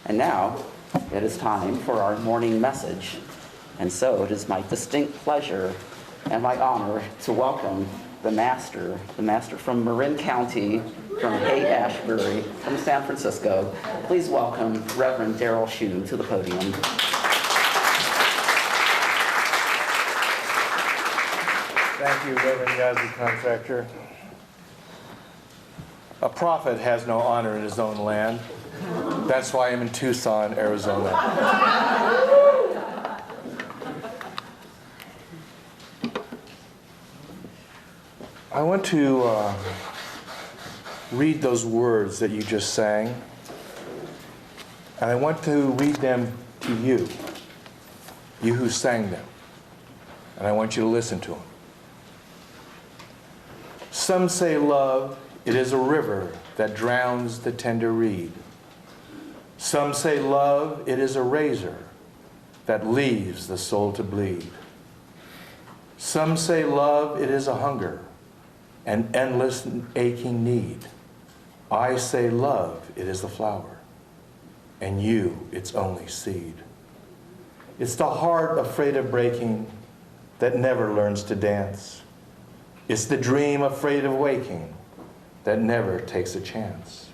And now it is time for our morning message. And so it is my distinct pleasure and my honor to welcome the master from Marin County, from Haight-Ashbury, from San Francisco. Please welcome Reverend Darryl Schoon to the podium. Thank you, Reverend Yazzie Contractor. A prophet has no honor in his own land. That's why I'm in Tucson, Arizona. I want to read those words that you just sang, and I want to read them to you, you who sang them, and I want you to listen to them. Some say love, it is a river that drowns the tender reed. Some say love, it is a razor that leaves the soul to bleed. Some say love, it is a hunger, an endless aching need. I say love, it is the flower, and you, its only seed. It's the heart afraid of breaking that never learns to dance. It's the dream afraid of waking that never takes a chance.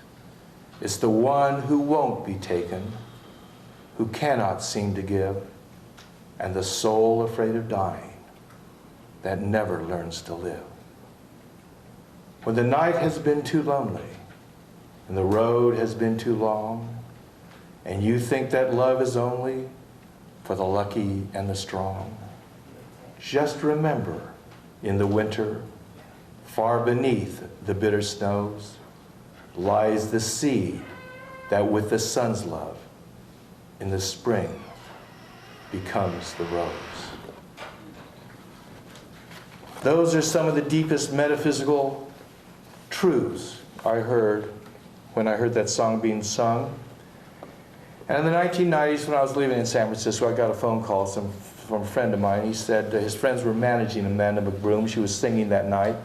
It's the one who won't be taken, who cannot seem to give, and the soul afraid of dying that never learns to live. When the night has been too lonely and the road has been too long, and you think that love is only for the lucky and the strong, just remember, in the winter, far beneath the bitter snows, lies the seed that with the sun's love in the spring becomes the rose. Those are some of the deepest metaphysical truths I heard when I heard that song being sung. And in the 1990s, when I was living in San Francisco, I got a phone call from a friend of mine. He said his friends were managing Amanda McBroom. She was singing that night,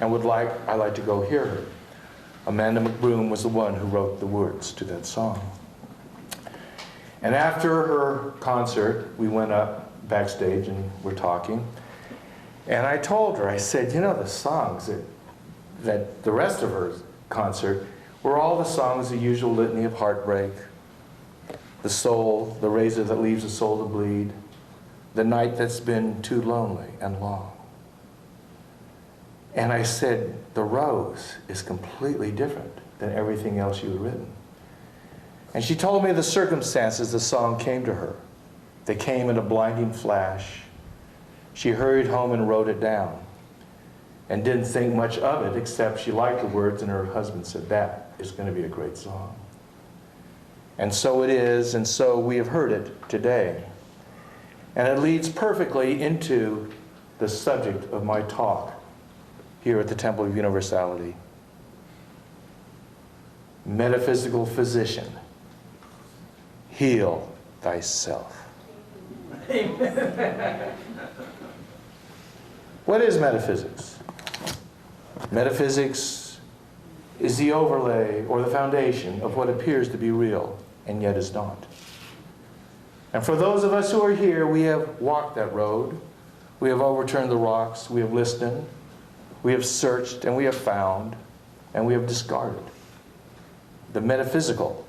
and I'd like to go hear her. Amanda McBroom was the one who wrote the words to that song. And after her concert, we went up backstage and we're talking. And I told her, I said, you know, the songs that the rest of her concert were all the songs, the usual litany of heartbreak, the soul, the razor that leaves the soul to bleed, the night that's been too lonely and long. And I said, the rose is completely different than everything else you had written. And she told me the circumstances the song came to her. They came in a blinding flash. She hurried home and wrote it down and didn't think much of it, except she liked the words, and her husband said, that is going to be a great song. And so it is, and so we have heard it today. And it leads perfectly into the subject of my talk here at the Temple of Universality. Metaphysical physician, heal thyself. What is metaphysics? Metaphysics is the overlay or the foundation of what appears to be real and yet is not. And for those of us who are here, we have walked that road. We have overturned the rocks. We have listened. We have searched, and we have found, and we have discarded. The metaphysical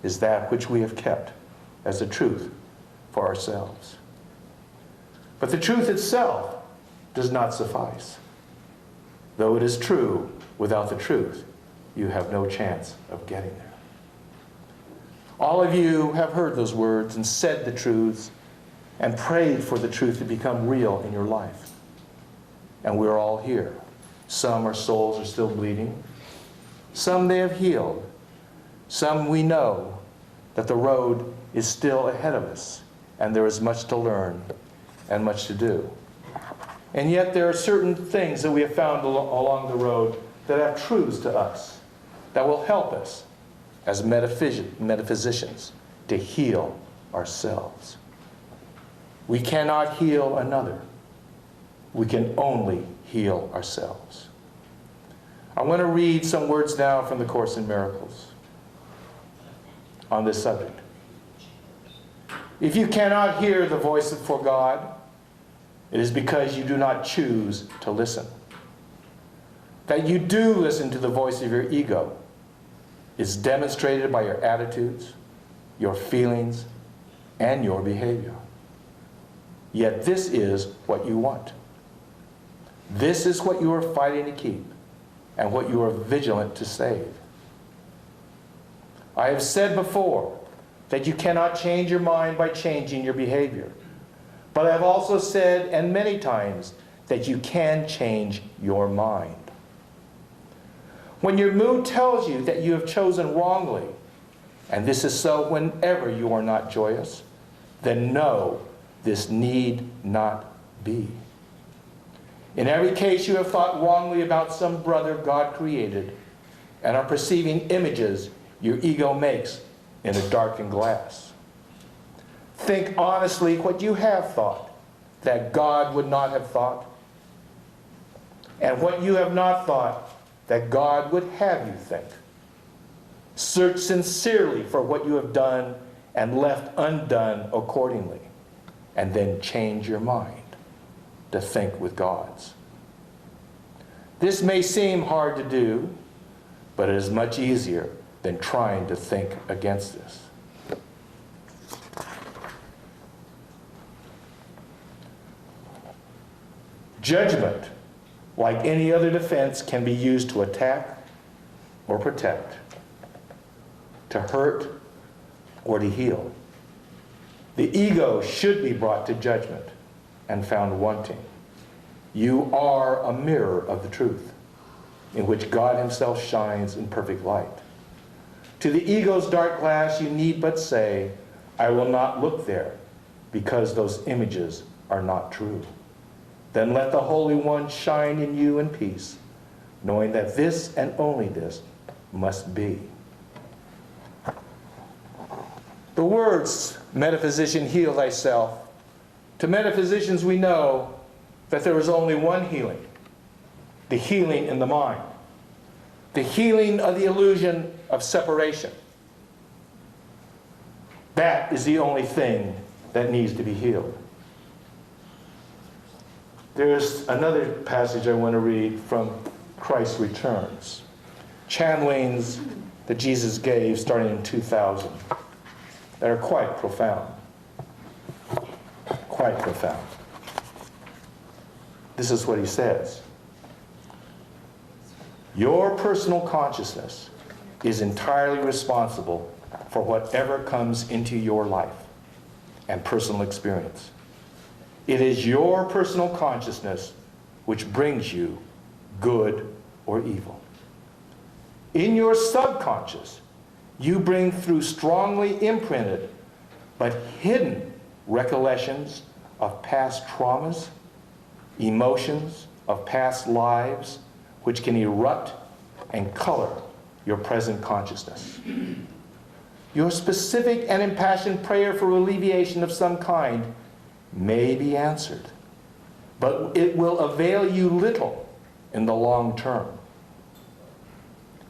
is that which we have kept as the truth for ourselves. But the truth itself does not suffice. Though it is true, without the truth, you have no chance of getting there. All of you have heard those words and said the truths and prayed for the truth to become real in your life. And we're all here. Some, our souls are still bleeding. Some they have healed. Some we know that the road is still ahead of us, and there is much to learn and much to do. And yet there are certain things that we have found along the road that have truths to us that will help us as metaphysicians to heal ourselves. We cannot heal another. We can only heal ourselves. I want to read some words now from the Course in Miracles. on this subject. If you cannot hear the voice for God, it is because you do not choose to listen. That you do listen to the voice of your ego is demonstrated by your attitudes, your feelings, and your behavior. Yet this is what you want. This is what you are fighting to keep and what you are vigilant to save. I have said before that you cannot change your mind by changing your behavior. But I have also said, and many times, that you can change your mind. When your mood tells you that you have chosen wrongly, and this is so whenever you are not joyous, then know this need not be. In every case you have thought wrongly about some brother God created and are perceiving images your ego makes in a darkened glass. Think honestly what you have thought that God would not have thought, and what you have not thought that God would have you think. Search sincerely for what you have done and left undone accordingly, and then change your mind to think with God's. This may seem hard to do, but it is much easier than trying to think against this. Judgment, like any other defense, can be used to attack or protect, to hurt or to heal. The ego should be brought to judgment and found wanting. You are a mirror of the truth, in which God himself shines in perfect light. To the ego's dark glass you need but say, I will not look there, because those images are not true. Then let the Holy One shine in you in peace, knowing that this and only this must be. The words, Metaphysician, heal thyself. To metaphysicians we know that there is only one healing, the healing in the mind, the healing of the illusion of separation. That is the only thing that needs to be healed. There's another passage I want to read from Christ Returns, channelings that Jesus gave starting in 2000 that are quite profound. Quite profound. This is what he says. Your personal consciousness is entirely responsible for whatever comes into your life and personal experience. It is your personal consciousness which brings you good or evil. In your subconscious, you bring through strongly imprinted but hidden recollections of past traumas, emotions of past lives, which can erupt and color your present consciousness. Your specific and impassioned prayer for alleviation of some kind may be answered, but it will avail you little in the long term.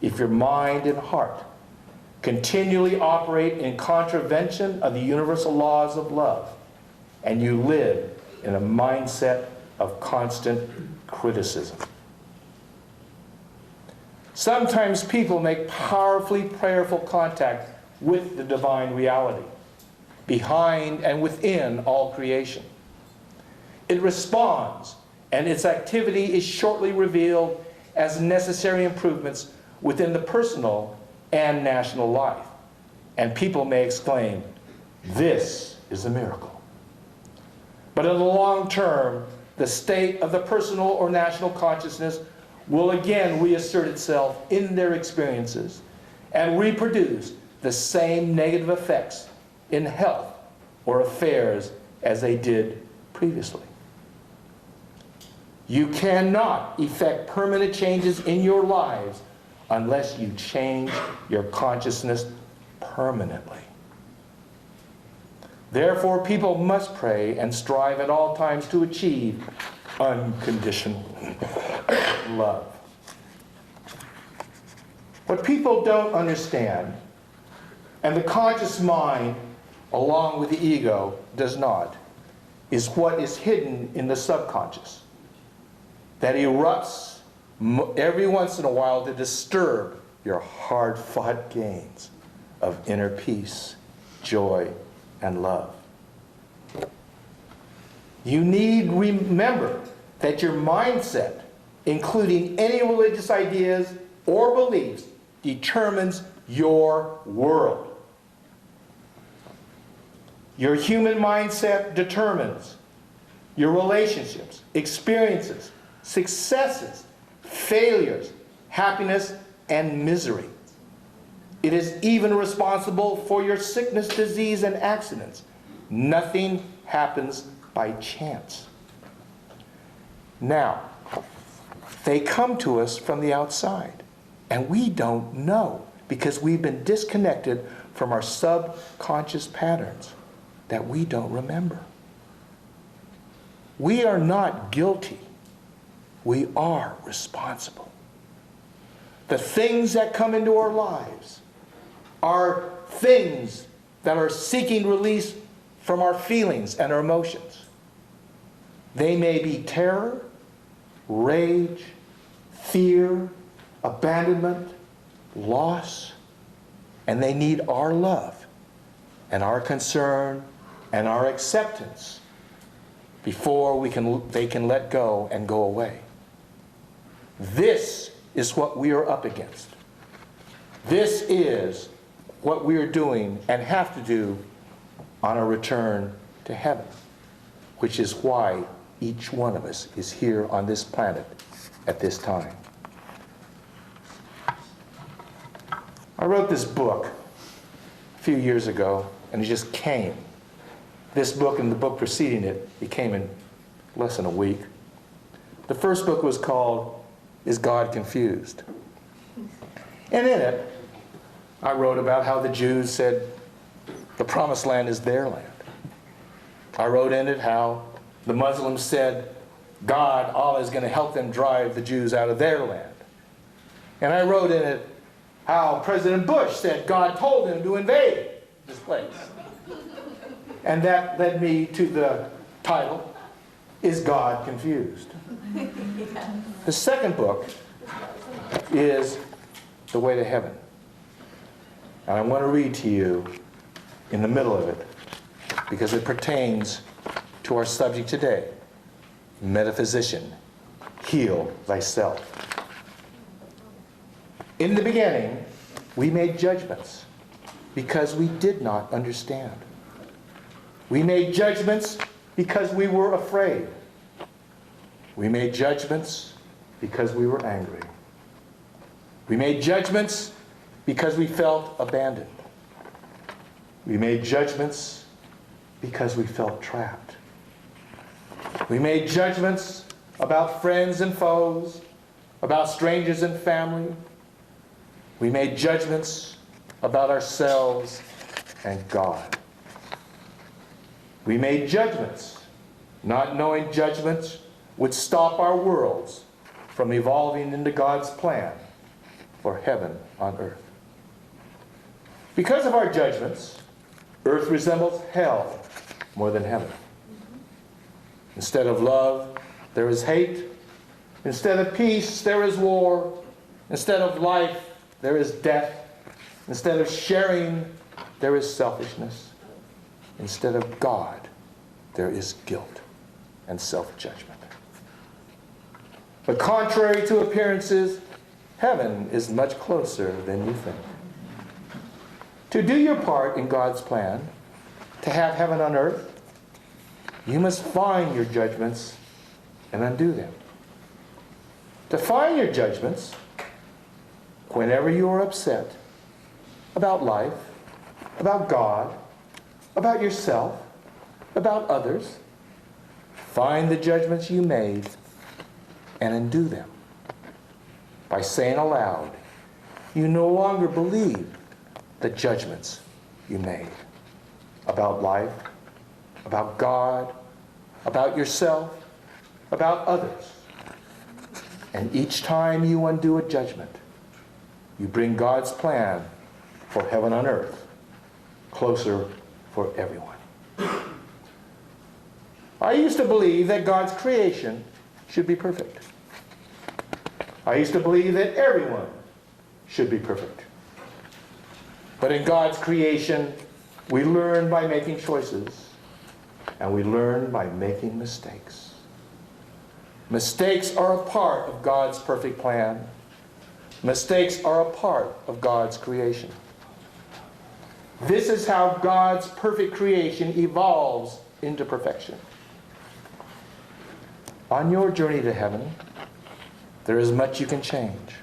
If your mind and heart continually operate in contravention of the universal laws of love, and you live in a mindset of constant criticism. Sometimes people make powerfully prayerful contact with the divine reality, behind and within all creation. It responds, and its activity is shortly revealed as necessary improvements within the personal and national life. And people may exclaim, this is a miracle. But in the long term, the state of the personal or national consciousness will again reassert itself in their experiences and reproduce the same negative effects in health or affairs as they did previously. You cannot effect permanent changes in your lives unless you change your consciousness permanently. Therefore, people must pray and strive at all times to achieve unconditional love. What people don't understand and the conscious mind, along with the ego, does not, is what is hidden in the subconscious, that erupts every once in a while to disturb your hard-fought gains of inner peace, joy, and love. You need remember that your mindset, including any religious ideas or beliefs, determines your world. Your human mindset determines your relationships, experiences, successes, failures, happiness, and misery. It is even responsible for your sickness, disease, and accidents. Nothing happens by chance. Now, they come to us from the outside, and we don't know because we've been disconnected from our subconscious patterns that we don't remember. We are not guilty. We are responsible. The things that come into our lives are things that are seeking release from our feelings and our emotions. They may be terror, rage, fear, abandonment, loss, and they need our love and our concern and our acceptance before they can let go and go away. This is what we are up against. This is what we are doing and have to do on our return to heaven, which is why each one of us is here on this planet at this time. I wrote this book a few years ago, and it just came. This book and the book preceding it came in less than a week. The first book was called Is God Confused? And in it, I wrote about how the Jews said the promised land is their land. I wrote in it how the Muslims said God, Allah, is going to help them drive the Jews out of their land. And I wrote in it how President Bush said God told him to invade this place. And that led me to the title, Is God Confused? The second book is The Way to Heaven. And I want to read to you in the middle of it because it pertains to our subject today, Metaphysician, Heal Thyself. In the beginning, we made judgments because we did not understand. We made judgments because we were afraid. We made judgments because we were angry. We made judgments because we felt abandoned. We made judgments because we felt trapped. We made judgments about friends and foes, about strangers and family. We made judgments about ourselves and God. We made judgments, not knowing judgments would stop our worlds from evolving into God's plan for heaven on earth. Because of our judgments, earth resembles hell more than heaven. Instead of love, there is hate. Instead of peace, there is war. Instead of life, there is death. Instead of sharing, there is selfishness. Instead of God, there is guilt and self-judgment. But contrary to appearances, heaven is much closer than you think. To do your part in God's plan, to have heaven on earth, you must find your judgments and undo them. To find your judgments, whenever you are upset about life, about God, about yourself, about others, find the judgments you made and undo them by saying aloud, you no longer believe the judgments you made about life, about God, about yourself, about others. And each time you undo a judgment, you bring God's plan for heaven on earth closer for everyone. I used to believe that God's creation should be perfect. I used to believe that everyone should be perfect. But in God's creation, we learn by making choices, and we learn by making mistakes. Mistakes are a part of God's perfect plan. Mistakes are a part of God's creation. This is how God's perfect creation evolves into perfection. On your journey to heaven, there is much you can change.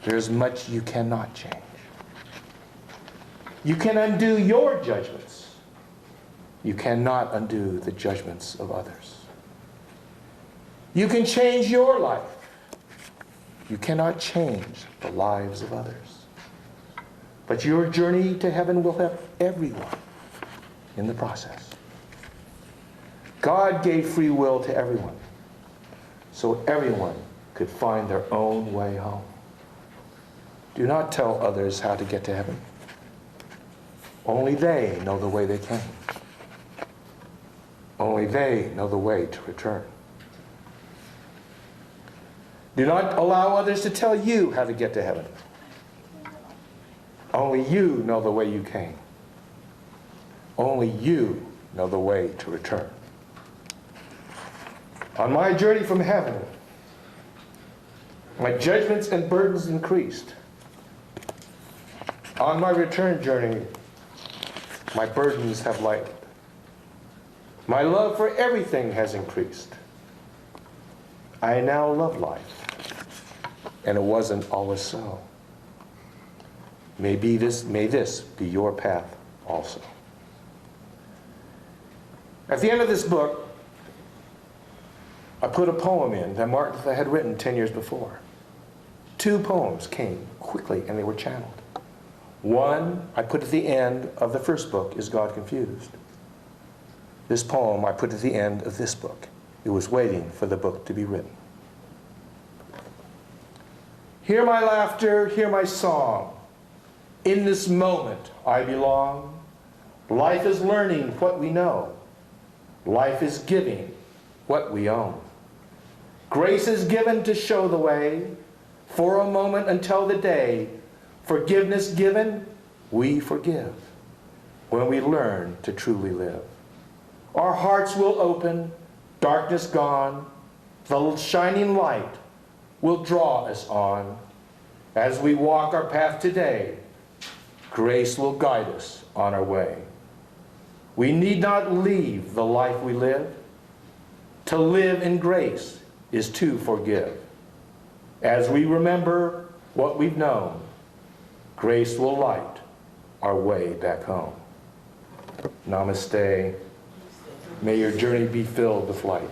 There is much you cannot change. You can undo your judgments. You cannot undo the judgments of others. You can change your life. You cannot change the lives of others. But your journey to heaven will help everyone in the process. God gave free will to everyone, so everyone could find their own way home. Do not tell others how to get to heaven. Only they know the way they came. Only they know the way to return. Do not allow others to tell you how to get to heaven. Only you know the way you came. Only you know the way to return. On my journey from heaven, my judgments and burdens increased. On my return journey, my burdens have lightened. My love for everything has increased. I now love life, and it wasn't always so. May this be your path also. At the end of this book, I put a poem in that Martin had written 10 years before. 2 poems came quickly, and they were channeled. One I put at the end of the first book, Is God Confused? This poem I put at the end of this book. It was waiting for the book to be written. Hear my laughter, hear my song. In this moment I belong. Life is learning what we know. Life is giving what we own. Grace is given to show the way. For a moment until the day. Forgiveness given, we forgive. When we learn to truly live. Our hearts will open, darkness gone. The shining light will draw us on. As we walk our path today, grace will guide us on our way. We need not leave the life we live. To live in grace is to forgive. As we remember what we've known, grace will light our way back home. Namaste. May your journey be filled with light.